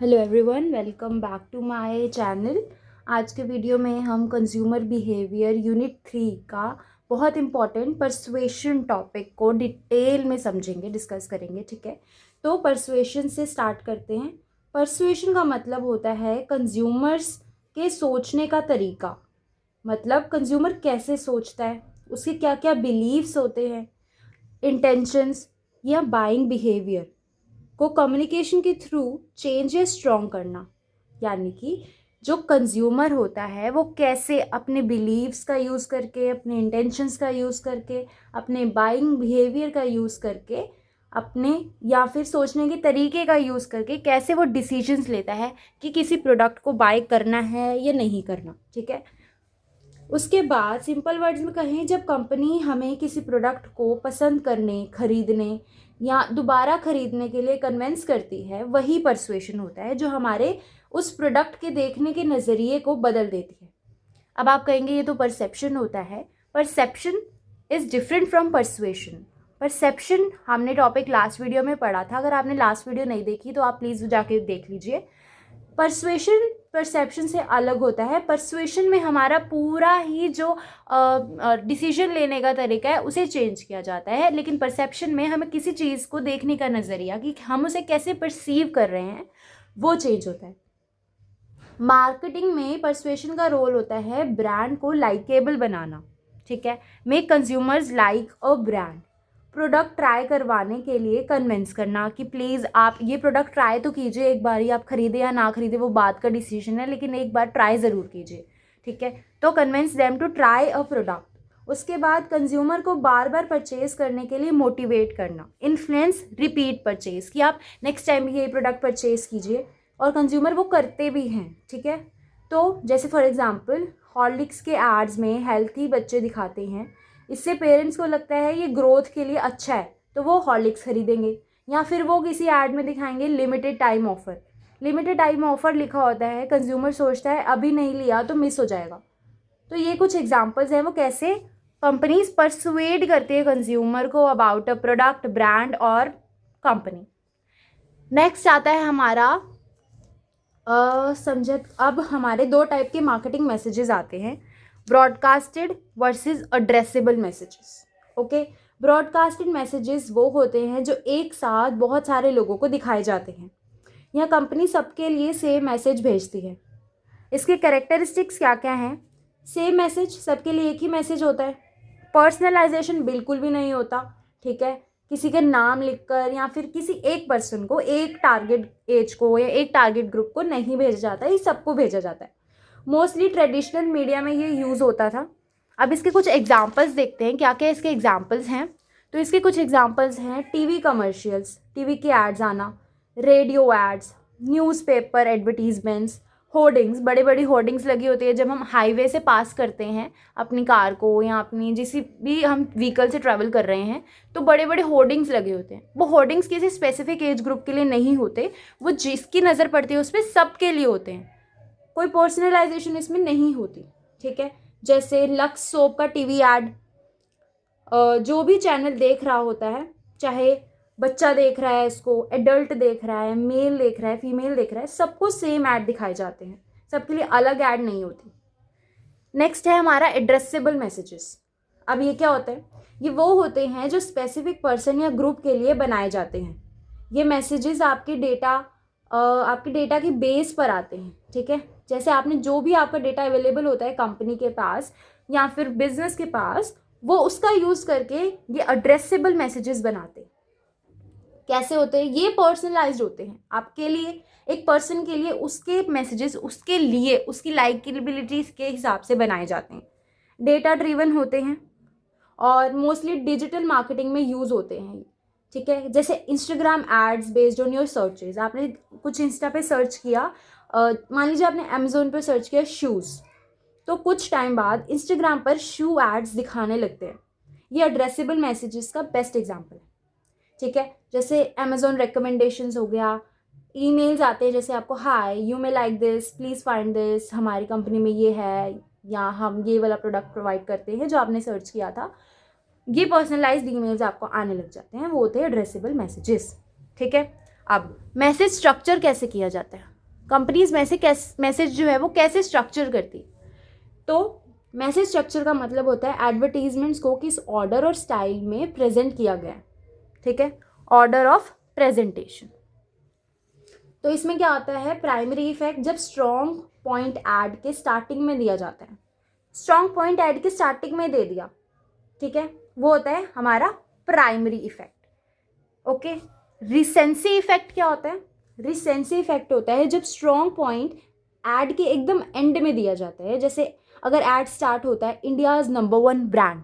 Hello everyone, welcome back to my channel. आज के video में हम कंज्यूमर बिहेवियर यूनिट 3 का बहुत इंपॉर्टेंट परसुएशन टॉपिक को डिटेल में समझेंगे, डिस्कस करेंगे। ठीक है, तो परसुएशन से स्टार्ट करते हैं। परसुएशन का मतलब होता है कंज्यूमर्स के सोचने का तरीका। मतलब कंज्यूमर कैसे सोचता है, उसके क्या क्या बिलीव्स होते हैं, इंटेंशंस या बाइंग बिहेवियर को कम्युनिकेशन के थ्रू चेंज या स्ट्रॉन्ग करना। यानी कि जो कंज्यूमर होता है वो कैसे अपने बिलीव्स का यूज़ करके, अपने इंटेंशंस का यूज़ करके, अपने बाइंग बिहेवियर का यूज़ करके, अपने या फिर सोचने के तरीके का यूज़ करके कैसे वो डिसीजंस लेता है कि किसी प्रोडक्ट को बाय करना है या नहीं करना। ठीक है, उसके बाद सिंपल वर्ड्स में कहें, जब कंपनी हमें किसी प्रोडक्ट को पसंद करने, खरीदने या दोबारा खरीदने के लिए कन्विंस करती है, वही परसुएशन होता है जो हमारे उस प्रोडक्ट के देखने के नज़रिए को बदल देती है। अब आप कहेंगे ये तो परसेप्शन होता है। Perception is different from persuasion. Perception हमने टॉपिक लास्ट वीडियो में पढ़ा था। अगर आपने लास्ट वीडियो नहीं देखी तो आप प्लीज़ जाके देख लीजिए। परसुएशन परसेप्शन से अलग होता है। परसुएशन में हमारा पूरा ही जो डिसीजन लेने का तरीका है उसे चेंज किया जाता है, लेकिन परसेप्शन में हमें किसी चीज़ को देखने का नज़रिया, कि हम उसे कैसे परसीव कर रहे हैं, वो चेंज होता है। मार्केटिंग में परसुएशन का रोल होता है ब्रांड को लाइकेबल बनाना। ठीक है, make consumers like a brand. Product try करवाने के लिए कन्विंस करना कि प्लीज़ आप ये प्रोडक्ट ट्राई तो कीजिए, एक बार ही आप खरीदे या ना खरीदे वो बात का डिसीजन है, लेकिन एक बार ट्राई ज़रूर कीजिए। ठीक है, तो convince them to try a product. उसके बाद कंज्यूमर को बार बार परचेज करने के लिए मोटिवेट करना। इन्फ्लुएंस रिपीट परचेज, कि आप नेक्स्ट टाइम भी ये प्रोडक्ट परचेज कीजिए, और कंज्यूमर वो करते भी हैं। ठीक है, तो जैसे फॉर एग्जांपल हॉर्लिक्स के एड्स में हेल्थी बच्चे दिखाते हैं, इससे पेरेंट्स को लगता है ये ग्रोथ के लिए अच्छा है, तो वो हॉर्लिक्स खरीदेंगे। या फिर वो किसी ऐड में दिखाएंगे limited time offer. Limited time offer लिखा होता है, कंज्यूमर सोचता है अभी नहीं लिया तो मिस हो जाएगा। तो ये कुछ एग्जांपल्स हैं वो कैसे कंपनीज परसुएड करती है कंज्यूमर को अबाउट अ प्रोडक्ट, ब्रांड और कंपनी। नेक्स्ट आता है हमारा अब हमारे दो टाइप के मार्केटिंग मैसेजेस आते हैं, broadcasted versus addressable messages. Okay, broadcasted messages वो होते हैं जो एक साथ बहुत सारे लोगों को दिखाए जाते हैं। यह कंपनी सबके लिए सेम मैसेज भेजती है। इसके कैरेक्टरिस्टिक्स क्या क्या हैं? सेम मैसेज, सबके लिए एक ही मैसेज होता है। पर्सनलाइजेशन बिल्कुल भी नहीं होता। ठीक है, किसी के नाम लिखकर या फिर किसी एक पर्सन को, एक टारगेट एज को या एक टारगेट ग्रुप को नहीं भेजा जाता है, ये सबको भेजा जाता है। मोस्टली ट्रेडिशनल मीडिया में ये यूज़ होता था। अब इसके कुछ एग्जाम्पल्स देखते हैं, क्या क्या इसके एग्जाम्पल्स हैं। तो इसके कुछ एग्जाम्पल्स हैं, टीवी कमर्शियल्स, टीवी के एड्स आना, radio ads, newspaper advertisements, hoardings, बड़े बड़ी होर्डिंग्स लगी होती है जब हम हाईवे से पास करते हैं अपनी कार को या अपनी जिस भी हम व्हीकल से ट्रैवल कर रहे हैं, तो बड़े बड़े होर्डिंग्स लगे होते हैं। वो होर्डिंग्स किसी स्पेसिफिक एज ग्रुप के लिए नहीं होते, वो जिसकी नज़र पड़ती है उस पर सबके लिए होते हैं, कोई पर्सनलाइजेशन इसमें नहीं होती। ठीक है, जैसे लक्स सोप का टीवी एड, जो भी चैनल देख रहा होता है, चाहे बच्चा देख रहा है इसको, एडल्ट देख रहा है, मेल देख रहा है, फीमेल देख रहा है, सबको सेम ऐड दिखाए जाते हैं, सबके लिए अलग ऐड नहीं होती। नेक्स्ट है हमारा एड्रेसेबल मैसेजेस। अब ये क्या होता है? ये वो होते हैं जो स्पेसिफिक पर्सन या ग्रुप के लिए बनाए जाते हैं। ये मैसेजेस आपके डेटा की बेस पर आते हैं। ठीक है, जैसे आपने जो भी आपका डेटा अवेलेबल होता है कंपनी के पास या फिर बिजनेस के पास, वो उसका यूज़ करके ये एड्रेसेबल मैसेजेस बनाते हैं। कैसे होते हैं? ये पर्सनलाइज्ड होते हैं आपके लिए, एक पर्सन के लिए उसके मैसेजेस उसके लिए उसकी लाइकेबिलिटीज के हिसाब से बनाए जाते हैं। डेटा ड्रिवन होते हैं और मोस्टली डिजिटल मार्केटिंग में यूज़ होते हैं। ठीक है, जैसे Instagram ads based on your searches. आपने कुछ इंस्टा पे सर्च किया, मान लीजिए आपने अमेजोन पे सर्च किया शूज़, तो कुछ टाइम बाद इंस्टाग्राम पर शू एड्स दिखाने लगते हैं। ये एड्रेसेबल मैसेजेस का बेस्ट एग्जाम्पल है। ठीक है, जैसे अमेजोन रिकमेंडेशंस हो गया, ईमेल्स आते हैं जैसे आपको, hi you may like this, please find this, हमारी कंपनी में ये है, या हम ये वाला प्रोडक्ट प्रोवाइड करते हैं जो आपने सर्च किया था। ये पर्सनलाइज्ड ईमेल्स आपको आने लग जाते हैं, वो होते हैं एड्रेसेबल मैसेजेस। ठीक है, अब मैसेज स्ट्रक्चर कैसे किया जाता है, कंपनीज मैसेज जो है वो कैसे स्ट्रक्चर करती है। तो मैसेज स्ट्रक्चर का मतलब होता है एडवर्टीजमेंट्स को किस ऑर्डर और स्टाइल में प्रेजेंट किया गया है, ठीक है, ऑर्डर ऑफ प्रेजेंटेशन। तो इसमें क्या होता है, प्राइमरी इफेक्ट जब स्ट्रॉन्ग पॉइंट ऐड के स्टार्टिंग में दिया जाता है, स्ट्रॉन्ग पॉइंट ऐड के स्टार्टिंग में दे दिया, ठीक है, वो होता है हमारा primary effect. Okay, recency effect क्या होता है, रिसेंसी इफेक्ट होता है जब स्ट्रॉन्ग पॉइंट ऐड के एकदम एंड में दिया जाता है। जैसे अगर ऐड स्टार्ट होता है इंडियाज नंबर 1 ब्रांड,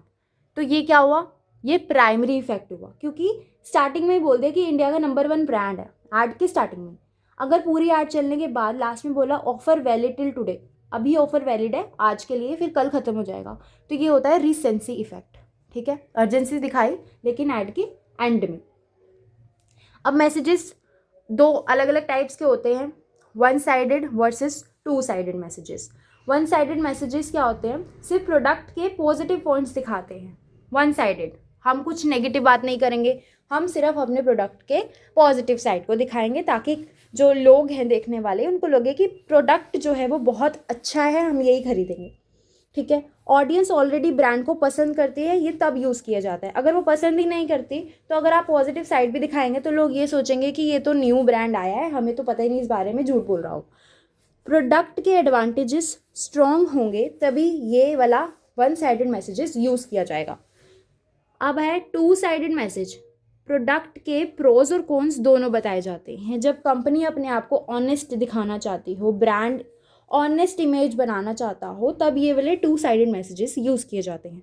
तो ये क्या हुआ, ये प्राइमरी इफेक्ट हुआ, क्योंकि स्टार्टिंग में ही बोल दिया कि इंडिया का नंबर 1 ब्रांड है ऐड के स्टार्टिंग में। अगर पूरी ऐड चलने के बाद लास्ट में बोला ऑफर वैलिड टिल टुडे, अभी ऑफर वैलिड है आज के लिए, फिर कल खत्म हो जाएगा, तो ये होता है रिसेंसी इफेक्ट, ठीक है, अर्जेंसी दिखाई लेकिन ऐड के एंड में। अब मैसेजेस दो अलग अलग टाइप्स के होते हैं, one sided versus two sided messages. One sided messages क्या होते हैं, सिर्फ प्रोडक्ट के पॉजिटिव पॉइंट्स दिखाते हैं। वन साइडेड, हम कुछ नेगेटिव बात नहीं करेंगे, हम सिर्फ अपने प्रोडक्ट के पॉजिटिव साइड को दिखाएंगे, ताकि जो लोग हैं देखने वाले उनको लगे कि प्रोडक्ट जो है वो बहुत अच्छा है, हम यही खरीदेंगे, ठीक है। ऑडियंस ऑलरेडी ब्रांड को पसंद करती है, ये तब यूज़ किया जाता है। अगर वो पसंद ही नहीं करती तो अगर आप पॉजिटिव साइड भी दिखाएंगे तो लोग ये सोचेंगे कि ये तो न्यू ब्रांड आया है, हमें तो पता ही नहीं इस बारे में, झूठ बोल रहा हो। प्रोडक्ट के एडवांटेजेस स्ट्रॉन्ग होंगे तभी ये वाला वन साइडेड मैसेजेस यूज़ किया जाएगा। अब है टू साइडेड मैसेज, प्रोडक्ट के प्रोज और कॉन्स दोनों बताए जाते हैं। जब कंपनी अपने आप को ऑनेस्ट दिखाना चाहती हो, ब्रांड ऑनेस्ट इमेज बनाना चाहता हो, तब ये वाले टू साइडेड मैसेजेस यूज़ किए जाते हैं।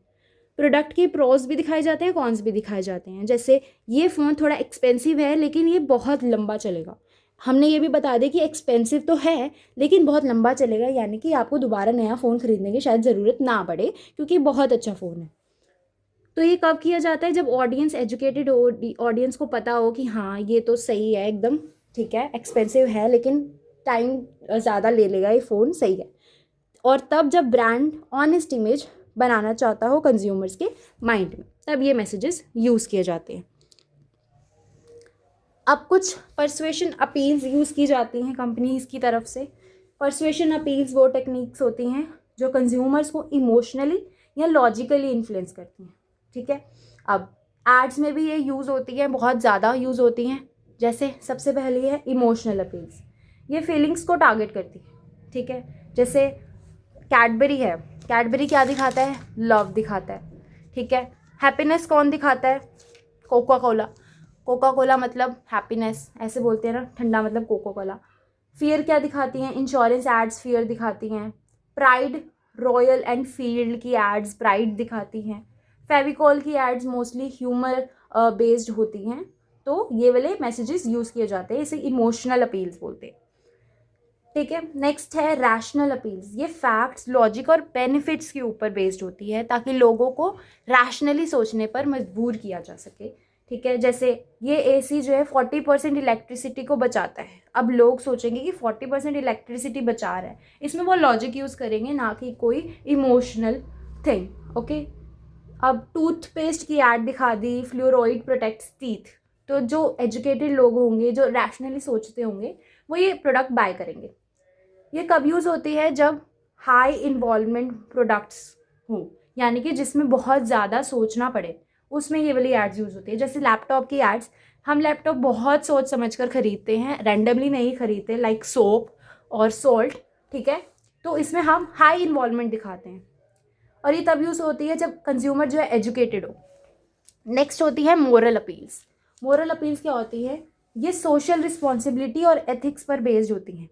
प्रोडक्ट के प्रोज भी दिखाए जाते हैं, कॉन्स भी दिखाए जाते हैं। जैसे ये फ़ोन थोड़ा एक्सपेंसिव है लेकिन ये बहुत लंबा चलेगा, हमने ये भी बता दिया कि एक्सपेंसिव तो है लेकिन बहुत लंबा चलेगा, यानी कि आपको दोबारा नया फ़ोन खरीदने की शायद ज़रूरत ना पड़े क्योंकि बहुत अच्छा फ़ोन है। तो ये कब किया जाता है, जब ऑडियंस एजुकेटेड हो, ऑडियंस को पता हो कि हाँ ये तो सही है एकदम, ठीक है, एक्सपेंसिव है लेकिन टाइम ज़्यादा ले लेगा, ये फ़ोन सही है। और तब जब ब्रांड ऑनेस्ट इमेज बनाना चाहता हो कंज्यूमर्स के माइंड में, तब ये मैसेजेस यूज़ किए जाते हैं। अब कुछ परसुएशन अपील्स यूज़ की जाती हैं कंपनीज़ की तरफ से। परसुएशन अपील्स वो टेक्निक्स होती हैं जो कंज्यूमर्स को इमोशनली या लॉजिकली इन्फ्लुएंस करती हैं, ठीक है। अब एड्स में भी ये यूज़ होती है, बहुत ज़्यादा यूज़ होती हैं। जैसे सबसे पहली है इमोशनल अपील्स, ये फीलिंग्स को टारगेट करती है, ठीक है। जैसे कैडबरी है, कैडबरी क्या दिखाता है, लव दिखाता है, ठीक है। हैप्पीनेस कौन दिखाता है, कोका कोला, कोका कोला मतलब हैप्पीनेस, ऐसे बोलते हैं ना, ठंडा मतलब कोका कोला। फियर क्या दिखाती हैं, इंश्योरेंस एड्स फियर दिखाती हैं। प्राइड, रॉयल एनफील्ड की एड्स प्राइड दिखाती हैं। फेविकॉल की एड्स मोस्टली ह्यूमर बेस्ड होती हैं। तो ये वाले मैसेजेस यूज़ किए जाते हैं, इसे इमोशनल अपील्स बोलते हैं, ठीक है। नेक्स्ट है रैशनल अपील्स, ये फैक्ट्स, लॉजिक और बेनिफिट्स के ऊपर बेस्ड होती है ताकि लोगों को रैशनली सोचने पर मजबूर किया जा सके, ठीक है। जैसे ये एसी जो है 40% इलेक्ट्रिसिटी को बचाता है, अब लोग सोचेंगे कि 40% इलेक्ट्रिसिटी बचा रहा है, इसमें वो लॉजिक यूज़ करेंगे, ना कि कोई इमोशनल थिंग, ओके। अब टूथपेस्ट की ऐड दिखा दी, फ्लोराइड प्रोटेक्ट्स टीथ, तो जो एजुकेटेड लोग होंगे, जो रैशनली सोचते होंगे, वो ये प्रोडक्ट बाय करेंगे। ये कब यूज़ होती है, जब हाई इन्वॉल्वमेंट प्रोडक्ट्स हों, यानी कि जिसमें बहुत ज़्यादा सोचना पड़े, उसमें ये वाली एड्स यूज़ होती है। जैसे लैपटॉप की एड्स, हम लैपटॉप बहुत सोच समझ कर ख़रीदते हैं, रैंडमली नहीं खरीदते, लाइक सोप और सॉल्ट, ठीक है। तो इसमें हम हाई इन्वॉल्वमेंट दिखाते हैं, और ये तब यूज़ होती है जब कंज्यूमर जो है एजुकेटेड हो। नेक्स्ट होती है मोरल अपील्स। मोरल अपील्स क्या होती है, ये सोशल रिस्पॉन्सिबिलिटी और एथिक्स पर बेस्ड होती हैं।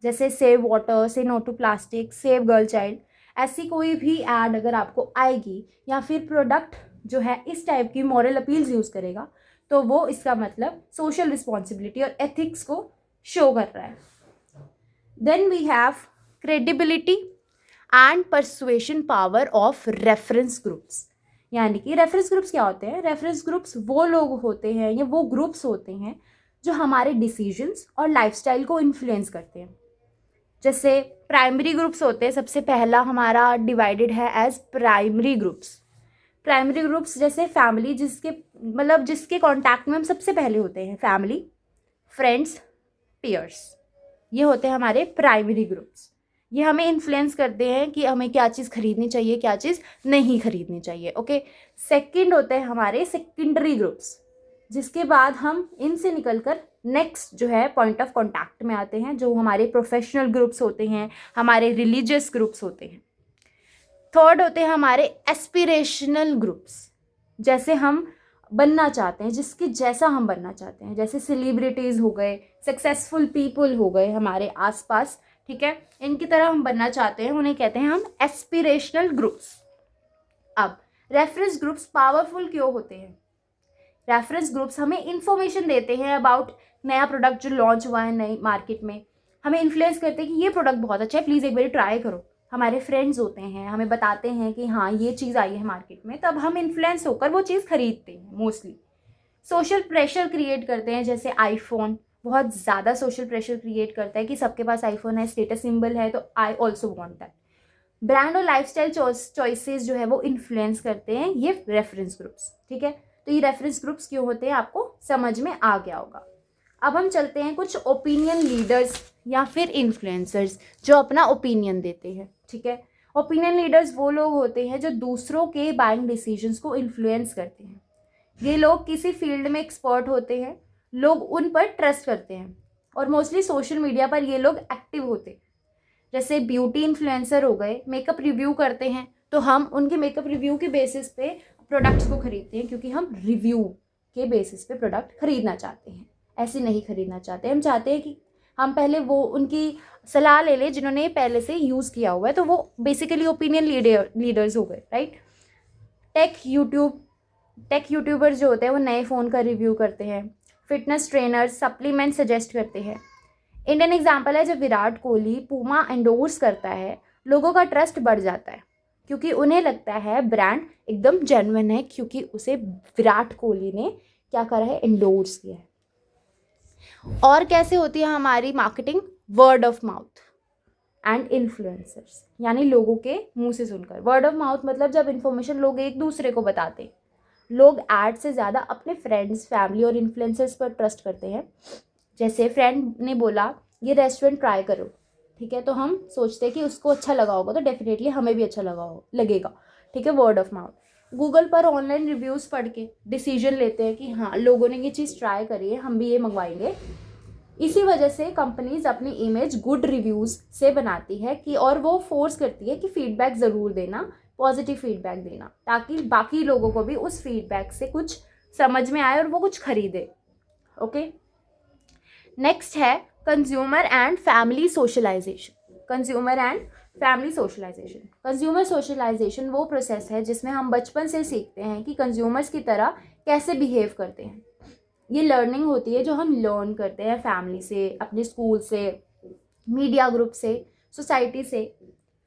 जैसे save water, say no to plastic, save girl child, ऐसी कोई भी ऐड अगर आपको आएगी या फिर प्रोडक्ट जो है इस टाइप की मॉरल अपील्स यूज़ करेगा, तो वो इसका मतलब सोशल रिस्पॉन्सिबिलिटी और एथिक्स को शो कर रहा है। Then we have credibility and persuasion power of reference groups. यानी कि रेफरेंस ग्रुप्स क्या होते हैं, रेफरेंस ग्रुप्स वो लोग होते हैं या वो ग्रुप्स होते हैं जो हमारे डिसीजंस और लाइफस्टाइल को इन्फ्लुएंस करते हैं। जैसे प्राइमरी ग्रुप्स होते हैं, सबसे पहला हमारा डिवाइडेड है as primary groups. Primary groups जैसे फैमिली, जिसके कांटेक्ट में हम सबसे पहले होते हैं, फैमिली, फ्रेंड्स, पीयर्स, ये होते हैं हमारे प्राइमरी ग्रुप्स। ये हमें इन्फ्लुएंस करते हैं कि हमें क्या चीज़ खरीदनी चाहिए, क्या चीज़ नहीं खरीदनी चाहिए। ओके, सेकंड होते हैं हमारे सेकेंडरी ग्रुप्स, जिसके बाद हम इनसे निकलकर नेक्स्ट जो है पॉइंट ऑफ कॉन्टैक्ट में आते हैं, जो हमारे प्रोफेशनल ग्रुप्स होते हैं, हमारे रिलीजियस ग्रुप्स होते हैं। थर्ड होते हैं हमारे एस्पिरेशनल ग्रुप्स, जैसे हम बनना चाहते हैं, जिसके जैसा हम बनना चाहते हैं, जैसे सेलिब्रिटीज़ हो गए, सक्सेसफुल पीपल हो गए हमारे आसपास, ठीक है, इनकी तरह हम बनना चाहते हैं, उन्हें कहते हैं हम एस्पिरेशनल ग्रुप्स। अब रेफरेंस ग्रुप्स पावरफुल क्यों होते हैं? रेफरेंस ग्रुप्स हमें इंफॉर्मेशन देते हैं अबाउट नया प्रोडक्ट जो लॉन्च हुआ है नई मार्केट में, हमें इन्फ्लुएंस करते हैं कि ये प्रोडक्ट बहुत अच्छा है, प्लीज़ एक बार ट्राई करो। हमारे फ्रेंड्स होते हैं, हमें बताते हैं कि हाँ ये चीज़ आई है मार्केट में, तब हम इन्फ्लुएंस होकर वो चीज़ खरीदते हैं मोस्टली। सोशल प्रेशर क्रिएट करते हैं, जैसे आईफोन बहुत ज़्यादा सोशल प्रेशर क्रिएट करता है कि सबके पास आईफोन है, स्टेटस सिंबल है, तो I also want that. Brand और लाइफस्टाइल चॉइसेस जो है वो इन्फ्लुएंस करते हैं ये रेफरेंस ग्रुप्स, ठीक है। तो ये रेफरेंस ग्रुप्स क्यों होते हैं आपको समझ में आ गया होगा। अब हम चलते हैं कुछ ओपिनियन लीडर्स या फिर इन्फ्लुएंसर्स जो अपना ओपिनियन देते हैं, ठीक है। ओपिनियन लीडर्स वो लोग होते हैं जो दूसरों के बाइंग डिसीजंस को इन्फ्लुएंस करते हैं। ये लोग किसी फील्ड में एक्सपर्ट होते हैं, लोग उन पर ट्रस्ट करते हैं, और मोस्टली सोशल मीडिया पर ये लोग एक्टिव होते हैं। जैसे ब्यूटी इन्फ्लुएंसर हो गए, मेकअप रिव्यू करते हैं, तो हम उनके मेकअप रिव्यू के बेसिस पे प्रोडक्ट्स को खरीदते हैं, क्योंकि हम रिव्यू के बेसिस पे प्रोडक्ट खरीदना चाहते हैं, ऐसे नहीं खरीदना चाहते। हम चाहते हैं कि हम पहले वो उनकी सलाह ले लें जिन्होंने पहले से यूज़ किया हुआ है, तो वो बेसिकली ओपिनियन लीडर्स हो गए, राइट। टेक यूट्यूबर्स जो होते हैं वो नए फ़ोन का रिव्यू करते हैं, फिटनेस ट्रेनर्स सप्लीमेंट सजेस्ट करते हैं। इंडियन एग्जाम्पल है, जब विराट कोहली पूमा एंडोर्स करता है, लोगों का ट्रस्ट बढ़ जाता है, क्योंकि उन्हें लगता है ब्रांड एकदम जेन्युइन है, क्योंकि उसे विराट कोहली ने क्या करा है, एंडोर्स किया है। और कैसे होती है हमारी marketing? Word of mouth and influencers, यानी लोगों के मुंह से सुनकर। वर्ड ऑफ माउथ मतलब जब इन्फॉर्मेशन लोग एक दूसरे को बताते हैं। लोग ऐड से ज़्यादा अपने फ्रेंड्स, फैमिली और इन्फ्लुएंसर्स पर ट्रस्ट करते हैं। जैसे फ्रेंड ने बोला ये रेस्टोरेंट ट्राई करो, ठीक है, तो हम सोचते हैं कि उसको अच्छा लगा होगा, तो डेफिनेटली हमें भी अच्छा लगेगा, ठीक है, वर्ड ऑफ माउथ। गूगल पर ऑनलाइन रिव्यूज़ पढ़ के डिसीजन लेते हैं कि हाँ लोगों ने ये चीज़ ट्राई करी है, हम भी ये मंगवाएंगे। इसी वजह से कंपनीज अपनी इमेज गुड रिव्यूज़ से बनाती है कि, और वो फोर्स करती है कि फीडबैक ज़रूर देना, पॉजिटिव फीडबैक देना, ताकि बाकी लोगों को भी उस फीडबैक से कुछ समझ में आए और वो कुछ खरीदे। ओके, नेक्स्ट है consumer and family socialisation. Consumer and family socialisation. Consumer socialisation वो प्रोसेस है जिसमें हम बचपन से सीखते हैं कि कंज्यूमर्स की तरह कैसे बिहेव करते हैं। ये लर्निंग होती है जो हम लर्न करते हैं फैमिली से, अपने स्कूल से, मीडिया ग्रुप से, सोसाइटी से।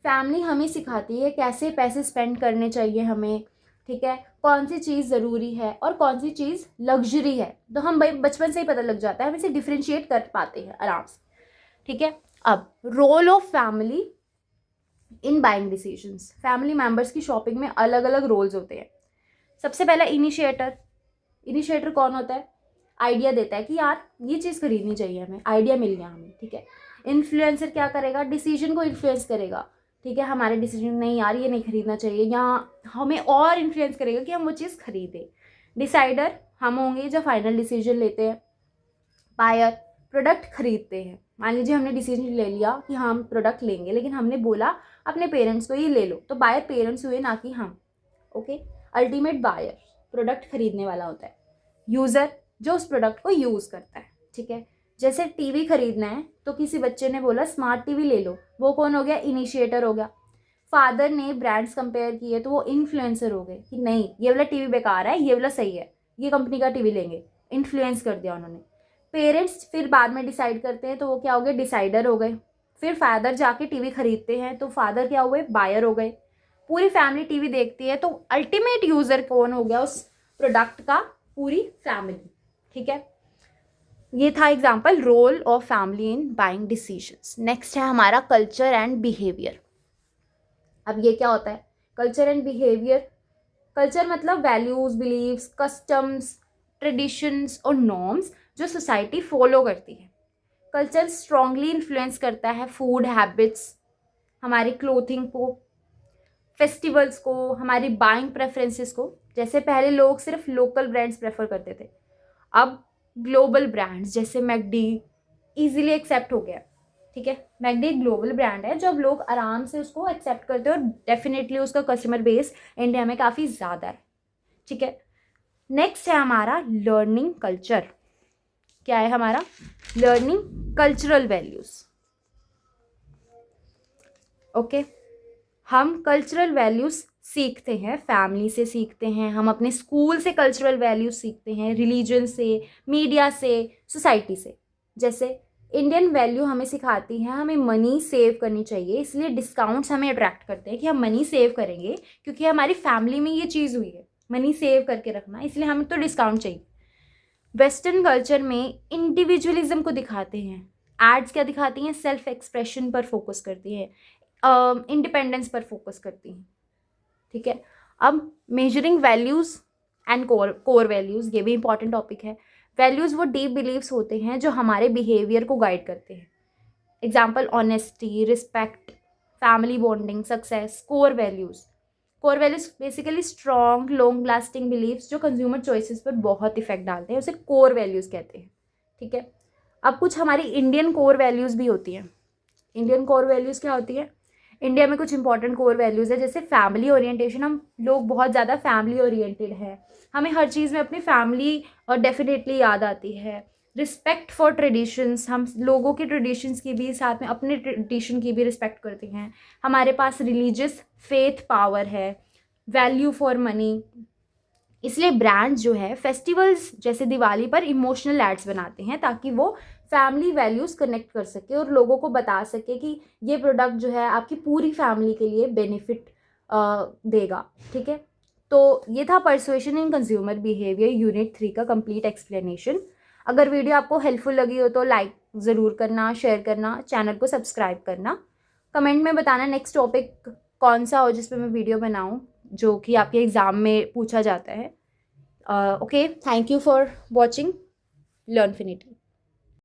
फैमिली हमें सिखाती है कैसे पैसे स्पेंड करने चाहिए हमें, ठीक है, कौन सी चीज़ ज़रूरी है और कौन सी चीज़ लग्जरी है, तो हम भाई बचपन से ही पता लग जाता है, हम इसे डिफ्रेंशिएट कर पाते हैं आराम से, ठीक है। अब role of family in buying decisions. Family members की शॉपिंग में अलग अलग रोल्स होते हैं। सबसे पहला इनिशिएटर। इनिशिएटर कौन होता है? आइडिया देता है कि यार ये चीज़ खरीदनी चाहिए हमें, आइडिया मिल गया हमें, ठीक है। इन्फ्लुएंसर क्या करेगा? डिसीजन को इन्फ्लुएंस करेगा, ठीक है, हमारे डिसीजन नहीं यार ये नहीं खरीदना चाहिए, या हमें और इन्फ्लुएंस करेगा कि हम वो चीज़ खरीदें। डिसाइडर हम होंगे जो फाइनल डिसीजन लेते हैं। बायर प्रोडक्ट खरीदते हैं। मान लीजिए हमने डिसीजन ले लिया कि हम प्रोडक्ट लेंगे, लेकिन हमने बोला अपने पेरेंट्स को ये ले लो, तो बायर पेरेंट्स हुए, ना कि हम। ओके, अल्टीमेट बायर प्रोडक्ट खरीदने वाला होता है। यूज़र जो उस प्रोडक्ट को यूज़ करता है, ठीक है। जैसे टीवी खरीदना है तो किसी बच्चे ने बोला स्मार्ट टीवी ले लो, वो कौन हो गया? इनिशिएटर हो गया। फादर ने ब्रांड्स कंपेयर किए तो वो इन्फ्लुएंसर हो गए कि नहीं ये वाला टीवी बेकार है, ये वाला सही है, ये कंपनी का टीवी लेंगे, इन्फ्लुएंस कर दिया उन्होंने। पेरेंट्स फिर बाद में डिसाइड करते हैं तो वो क्या हो गए? डिसाइडर हो गए। फिर फादर जाके टीवी खरीदते हैं तो फादर क्या हुए? बायर हो गए। पूरी फैमिली टीवी देखती है तो अल्टीमेट यूज़र कौन हो गया उस प्रोडक्ट का? पूरी फैमिली, ठीक है। ये था example role of family in buying decisions. Next है हमारा कल्चर एंड बिहेवियर। अब ये क्या होता है? Culture and behaviour. कल्चर मतलब वैल्यूज, बिलीव्स, कस्टम्स, ट्रेडिशंस और नॉर्म्स। जो सोसाइटी फॉलो करती है। कल्चर स्ट्रांगली इन्फ्लुएंस करता है फूड हैबिट्स, हमारी क्लोथिंग को, फेस्टिवल्स को, हमारी बाइंग प्रेफरेंसेस को। जैसे पहले लोग सिर्फ लोकल ब्रांड्स प्रेफर करते थे, अब ग्लोबल ब्रांड्स जैसे मैकडी ईजिली एक्सेप्ट हो गया। ठीक है, मैकडी एक ग्लोबल ब्रांड है जो अब लोग आराम से उसको एक्सेप्ट करते हैं और डेफिनेटली उसका कस्टमर बेस इंडिया में काफ़ी ज़्यादा है। ठीक है, नेक्स्ट है हमारा लर्निंग कल्चर। क्या है हमारा? Learning cultural values. ओके, हम कल्चरल वैल्यूज सीखते हैं, फैमिली से सीखते हैं, हम अपने स्कूल से कल्चरल वैल्यूज सीखते हैं, रिलीजन से, मीडिया से, सोसाइटी से। जैसे इंडियन वैल्यू हमें सिखाती है हमें मनी सेव करनी चाहिए, इसलिए डिस्काउंट्स हमें अट्रैक्ट करते हैं कि हम मनी सेव करेंगे क्योंकि हमारी फैमिली में ये चीज़ हुई है, मनी सेव करके रखना, इसलिए हमें तो डिस्काउंट चाहिए। वेस्टर्न कल्चर में इंडिविजुअलिज्म को दिखाते हैं, एड्स क्या दिखाती हैं? सेल्फ एक्सप्रेशन पर फोकस करती है, इंडिपेंडेंस पर फोकस करती हैं। ठीक है, अब measuring values and core values, ये भी इंपॉर्टेंट टॉपिक है। वैल्यूज़ वो डीप बिलीव्स होते हैं जो हमारे बिहेवियर को गाइड करते हैं। Example honesty, respect, family bonding, success. Core values basically strong long lasting believes जो कंज्यूमर चॉइसेस पर बहुत इफेक्ट डालते हैं, उसे कोर वैल्यूज़ कहते हैं। ठीक है, अब कुछ हमारी इंडियन कोर वैल्यूज़ भी होती हैं। इंडियन कोर वैल्यूज़ क्या होती है? इंडिया में कुछ इंपॉर्टेंट कोर वैल्यूज़ है, जैसे फैमिली ओरिएंटेशन। हम लोग बहुत ज़्यादा फैमिली ओरिएंटेड हैं, हमें हर चीज़ में अपनी फैमिली और डेफिनेटली याद आती है। रिस्पेक्ट फॉर ट्रेडिशंस, हम लोगों के ट्रेडिशंस की भी, साथ में अपने ट्रेडिशन की भी रिस्पेक्ट करते हैं। हमारे पास रिलीजियस फेथ पावर है। वैल्यू फॉर मनी, इसलिए ब्रांड्स जो है फेस्टिवल्स जैसे दिवाली पर इमोशनल एड्स बनाते हैं ताकि वो फैमिली वैल्यूज़ कनेक्ट कर सके और लोगों को बता सके कि ये प्रोडक्ट जो है आपकी पूरी फैमिली के लिए बेनिफिट देगा। ठीक है, तो ये था परसुएशन इन कंज्यूमर बिहेवियर यूनिट 3 का कंप्लीट एक्सप्लेनेशन। अगर वीडियो आपको हेल्पफुल लगी हो तो लाइक ज़रूर करना, शेयर करना, चैनल को सब्सक्राइब करना। कमेंट में बताना नेक्स्ट टॉपिक कौन सा हो जिस पर मैं वीडियो बनाऊँ, जो कि आपके एग्ज़ाम में पूछा जाता है। Okay, thank you for watching लर्नफिनिटी।